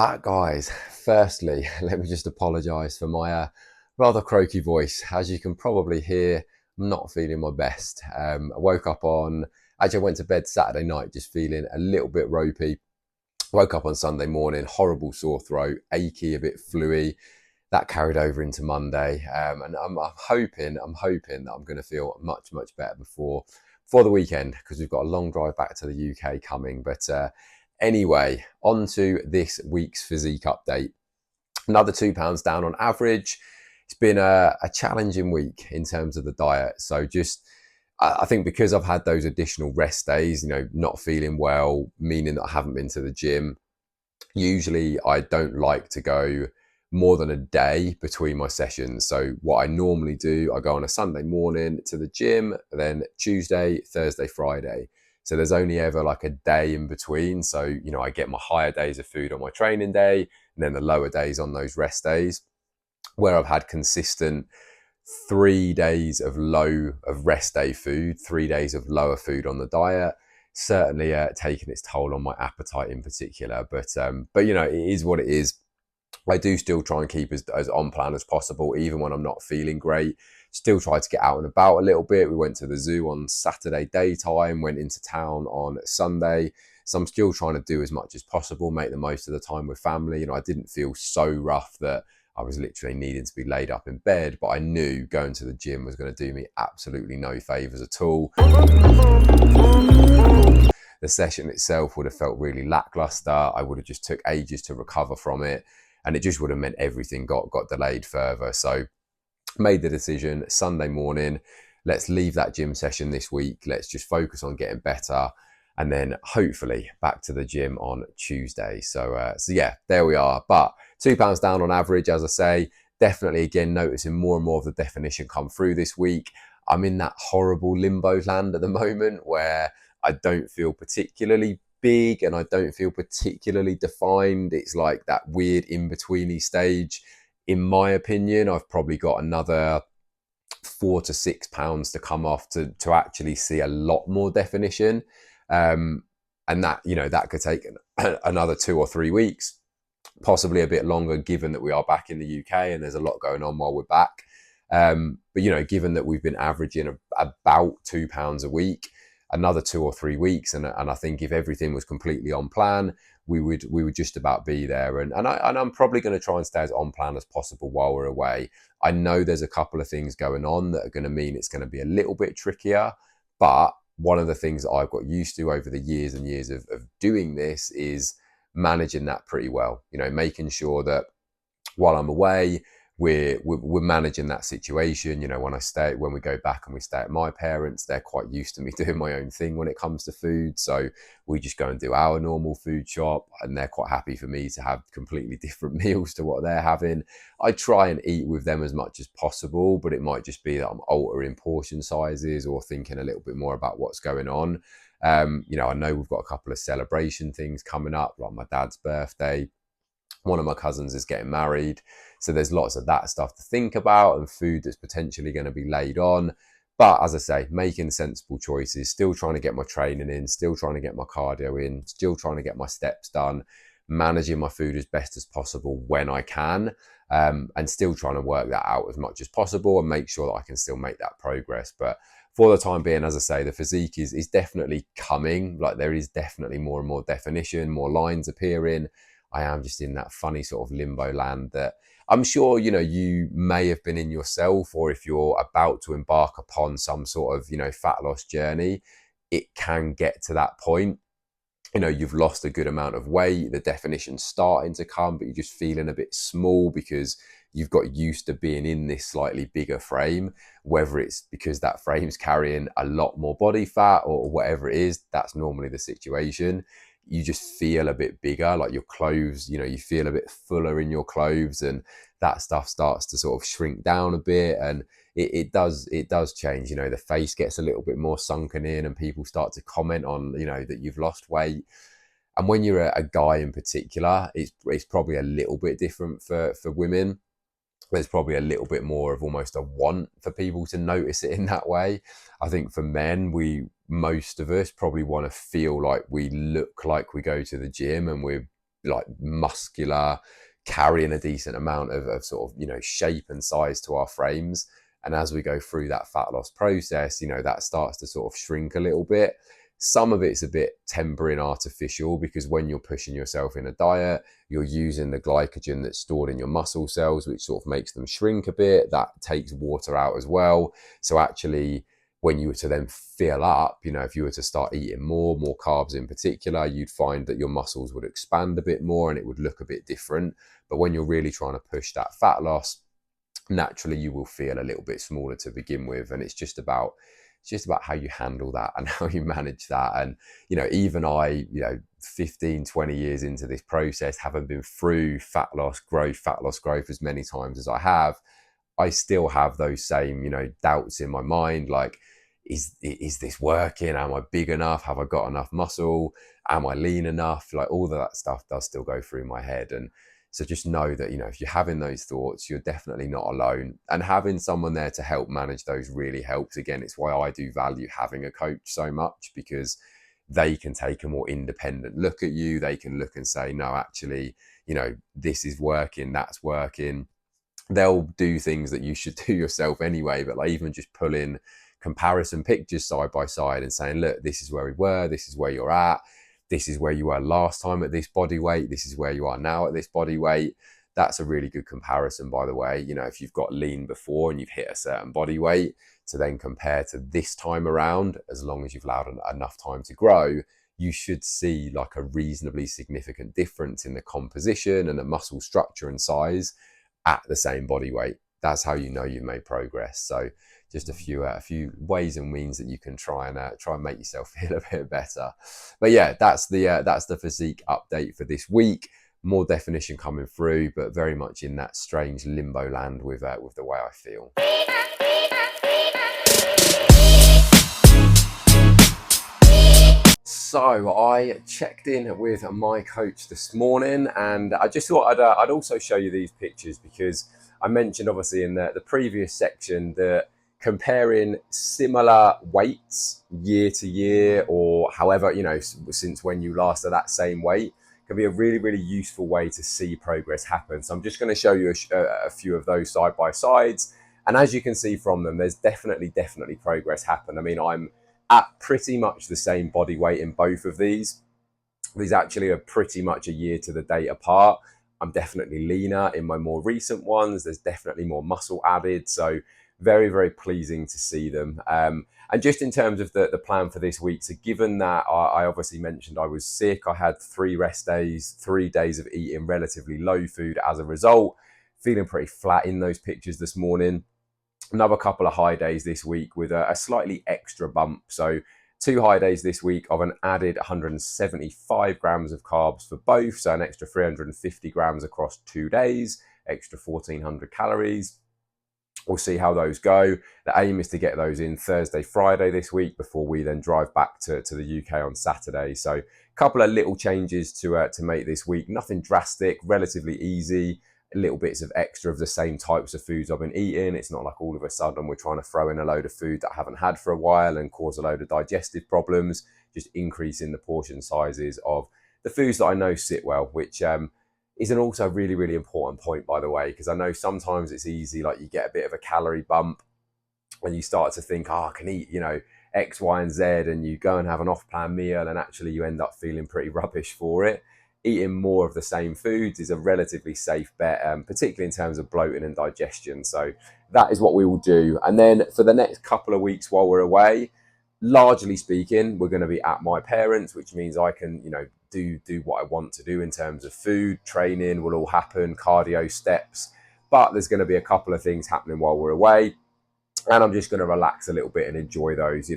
back, guys. Firstly, let me just apologise for my rather croaky voice. As you can probably hear, I'm not feeling my best. I woke up on, actually, I went to bed Saturday night just feeling a little bit ropey. Woke up on Sunday morning, horrible sore throat, achy, a bit fluey. That carried over into Monday, and I'm hoping that I'm going to feel much better before the weekend because we've got a long drive back to the UK coming. But anyway, on to this week's physique update. Another £2 down on average. It's been a challenging week in terms of the diet. So just, I think because I've had those additional rest days, not feeling well, meaning that I haven't been to the gym. Usually I don't like to go more than a day between my sessions. So what I normally do, I go on a Sunday morning to the gym, then Tuesday, Thursday, Friday. So there's only ever like a day in between. So, I get my higher days of food on my training day and then the lower days on those rest days, where I've had consistent 3 days of rest day food, 3 days of lower food on the diet. Certainly taking its toll on my appetite in particular, but it is what it is. I do still try and keep as on plan as possible, even when I'm not feeling great. Still try to get out and about a little bit. We went to the zoo on Saturday daytime, went into town on Sunday. So I'm still trying to do as much as possible, make the most of the time with family. I didn't feel so rough that I was literally needing to be laid up in bed, but I knew going to the gym was going to do me absolutely no favors at all. The session itself would have felt really lackluster. I would have just took ages to recover from it, and it just would have meant everything got delayed further. So made the decision Sunday morning, let's leave that gym session this week. Let's just focus on getting better, and then hopefully back to the gym on Tuesday. So yeah, there we are. But £2 down on average, as I say. Definitely, again, noticing more and more of the definition come through this week. I'm in that horrible limbo land at the moment where I don't feel particularly big and I don't feel particularly defined. It's like that weird in-betweeny stage. In my opinion, I've probably got another 4 to 6 pounds to come off to actually see a lot more definition. And that could take another 2 or 3 weeks, possibly a bit longer, given that we are back in the UK and there's a lot going on while we're back. But given that we've been averaging about £2 a week, another 2 or 3 weeks, and I think if everything was completely on plan, we would just about be there. And I'm probably going to try and stay as on plan as possible while we're away. I know there's a couple of things going on that are going to mean it's going to be a little bit trickier, but one of the things that I've got used to over the years and years of doing this is managing that pretty well. Making sure that while I'm away, we're managing that situation. When we go back and we stay at my parents', they're quite used to me doing my own thing when it comes to food. So we just go and do our normal food shop, and they're quite happy for me to have completely different meals to what they're having. I try and eat with them as much as possible, but it might just be that I'm altering portion sizes or thinking a little bit more about what's going on. I know we've got a couple of celebration things coming up, like my dad's birthday. One of my cousins is getting married. So there's lots of that stuff to think about and food that's potentially going to be laid on. But as I say, making sensible choices, still trying to get my training in, still trying to get my cardio in, still trying to get my steps done, managing my food as best as possible when I can, and still trying to work that out as much as possible and make sure that I can still make that progress. But for the time being, as I say, the physique is definitely coming. Like, there is definitely more and more definition, more lines appearing. I am just in that funny sort of limbo land that I'm sure, you may have been in yourself, or if you're about to embark upon some sort of, fat loss journey, it can get to that point. You've lost a good amount of weight, the definition's starting to come, but you're just feeling a bit small because you've got used to being in this slightly bigger frame, whether it's because that frame's carrying a lot more body fat or whatever it is. That's normally the situation. You just feel a bit bigger, like your clothes, you feel a bit fuller in your clothes, and that stuff starts to sort of shrink down a bit, and it does change. The face gets a little bit more sunken in, and people start to comment on, that you've lost weight. And when you're a guy in particular, it's probably a little bit different for women. There's probably a little bit more of almost a want for people to notice it in that way. I think for men, most of us probably want to feel like we look like we go to the gym and we're like muscular, carrying a decent amount of sort of, shape and size to our frames. And as we go through that fat loss process, that starts to sort of shrink a little bit. Some of it's a bit temporary and artificial, because when you're pushing yourself in a diet, you're using the glycogen that's stored in your muscle cells, which sort of makes them shrink a bit. That takes water out as well. So actually, when you were to then fill up, if you were to start eating more carbs in particular, you'd find that your muscles would expand a bit more and it would look a bit different. But when you're really trying to push that fat loss, naturally you will feel a little bit smaller to begin with. And it's just about how you handle that and how you manage that. And even I, 15-20 years into this process, having been through fat loss growth as many times as I have, I still have those same, doubts in my mind. Like, is this working? Am I big enough? Have I got enough muscle? Am I lean enough? Like, all of that stuff does still go through my head. And so just know that, if you're having those thoughts, you're definitely not alone. And having someone there to help manage those really helps. Again, it's why I do value having a coach so much, because they can take a more independent look at you. They can look and say, no, actually, this is working, that's working. They'll do things that you should do yourself anyway, but like even just pulling comparison pictures side by side and saying, look, this is where we were, this is where you're at, this is where you were last time at this body weight, this is where you are now at this body weight. That's a really good comparison, by the way. If you've got lean before and you've hit a certain body weight, to then compare to this time around, as long as you've allowed enough time to grow, you should see like a reasonably significant difference in the composition and the muscle structure and size at the same body weight. That's how you know you've made progress. So just a few ways and means that you can try and make yourself feel a bit better. But yeah, that's the physique update for this week. More definition coming through, but very much in that strange limbo land with the way I feel. So I checked in with my coach this morning, and I just thought I'd also show you these pictures, because I mentioned obviously in the previous section that comparing similar weights year to year, or however, since when you last at that same weight, can be a really, really useful way to see progress happen. So I'm just going to show you a few of those side by sides. And as you can see from them, there's definitely progress happen. I mean, I'm at pretty much the same body weight in both of these. These actually are pretty much a year to the date apart. I'm definitely leaner in my more recent ones. There's definitely more muscle added. So very, very pleasing to see them. And just in terms of the plan for this week, so given that I obviously mentioned I was sick, I had 3 rest days, 3 days of eating relatively low food as a result, feeling pretty flat in those pictures this morning. Another couple of high days this week with a slightly extra bump. So 2 high days this week of an added 175 grams of carbs for both. So an extra 350 grams across 2 days, extra 1400 calories. We'll see how those go. The aim is to get those in Thursday, Friday this week before we then drive back to the UK on Saturday. So a couple of little changes to make this week. Nothing drastic, relatively easy. Little bits of extra of the same types of foods I've been eating. It's not like all of a sudden we're trying to throw in a load of food that I haven't had for a while and cause a load of digestive problems. Just increasing the portion sizes of the foods that I know sit well, which is an also really, really important point, by the way, because I know sometimes it's easy, like you get a bit of a calorie bump when you start to think, I can eat, X, Y, and Z, and you go and have an off-plan meal, and actually you end up feeling pretty rubbish for it. Eating more of the same foods is a relatively safe bet, particularly in terms of bloating and digestion. So that is what we will do. And then for the next couple of weeks while we're away, largely speaking, we're going to be at my parents', which means I can, do what I want to do in terms of food. Training will all happen, cardio, steps. But there's going to be a couple of things happening while we're away, and I'm just going to relax a little bit and enjoy those.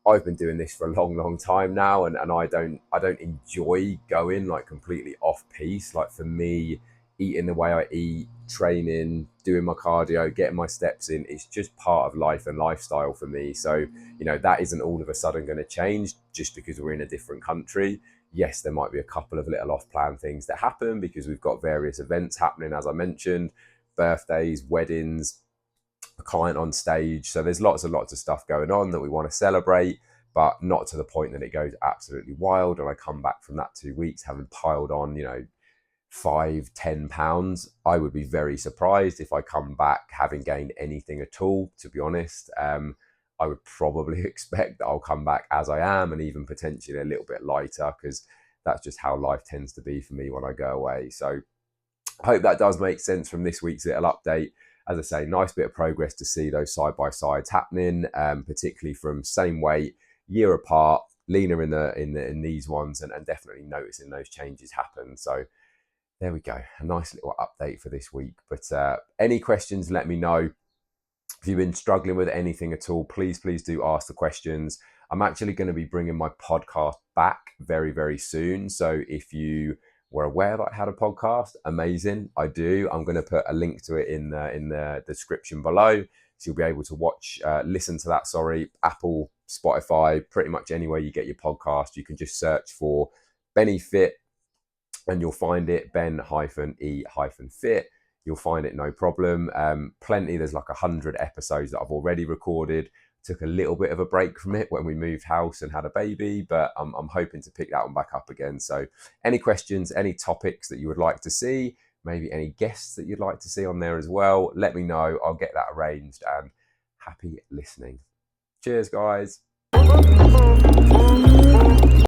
I've been doing this for a long, long time now, and I don't enjoy going like completely off piece. Like for me, eating the way I eat, training, doing my cardio, getting my steps in, it's just part of life and lifestyle for me. So, that isn't all of a sudden going to change just because we're in a different country. Yes, there might be a couple of little off-plan things that happen because we've got various events happening, as I mentioned, birthdays, weddings, a client on stage. So there's lots and lots of stuff going on that we want to celebrate. but not to the point that it goes absolutely wild and I come back from that 2 weeks having piled on, 5-10 pounds. I would be very surprised if I come back having gained anything at all, to be honest. I would probably expect that I'll come back as I am and even potentially a little bit lighter, because that's just how life tends to be for me when I go away. So I hope that does make sense from this week's little update. As I say, nice bit of progress to see those side by sides happening, particularly from same weight, year apart, leaner in these ones, and definitely noticing those changes happen. So there we go, a nice little update for this week. But any questions, let me know. If you've been struggling with anything at all, please do ask the questions. I'm actually going to be bringing my podcast back very, very soon. So if you were aware that I had a podcast, amazing. I do. I'm going to put a link to it in the description below. So you'll be able to listen to that, Apple, Spotify, pretty much anywhere you get your podcast. You can just search for Benny Fit and you'll find it, Ben-E-Fit. You'll find it, no problem. Plenty, there's like 100 episodes that I've already recorded. Took a little bit of a break from it when we moved house and had a baby, but I'm hoping to pick that one back up again. So any questions, any topics that you would like to see, maybe any guests that you'd like to see on there as well, let me know. I'll get that arranged, and happy listening. Cheers, guys.